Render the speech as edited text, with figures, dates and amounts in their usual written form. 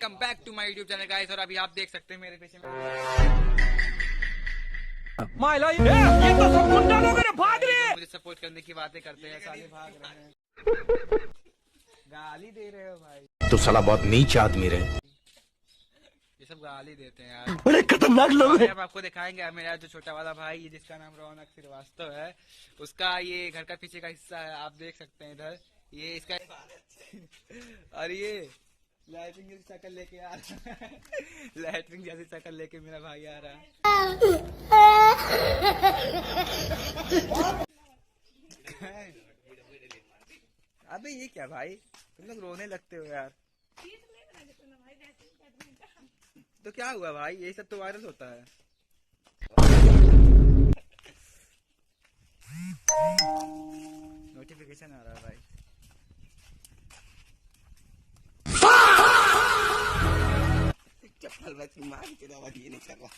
Come back to my YouTube channel guys. और अभी आप देख सकते हैं मेरे पीछे में ये तो सब गुंडा लोग हैं, भाग रहे हैं। मुझे सपोर्ट करने की बातें करते हैं, साले भाग रहे हैं। गाली दे रहे हो भाई, तो साला बहुत नीच आदमी रहे। ये सब गाली देते हैं यार, बड़े खतरनाक लोग हैं। हम आपको दिखाएंगे मेरा जो छोटा वाला भाई जिसका नाम रौनक श्रीवास्तव है, उसका ये घर का पीछे का हिस्सा है। आप देख सकते हैं इधर ये इसका और ये लाइटिंग जैसी शक्ल लेके आ रहा है लाइटिंग जैसी शक्ल लेके मेरा भाई आ रहा है। अबे ये क्या भाई, तुम लोग रोने लगते हो यार। तो क्या हुआ भाई, ये सब तो वायरल होता है। नोटिफिकेशन आ रहा है भाई। चप्पल मार के नहीं कर रहा।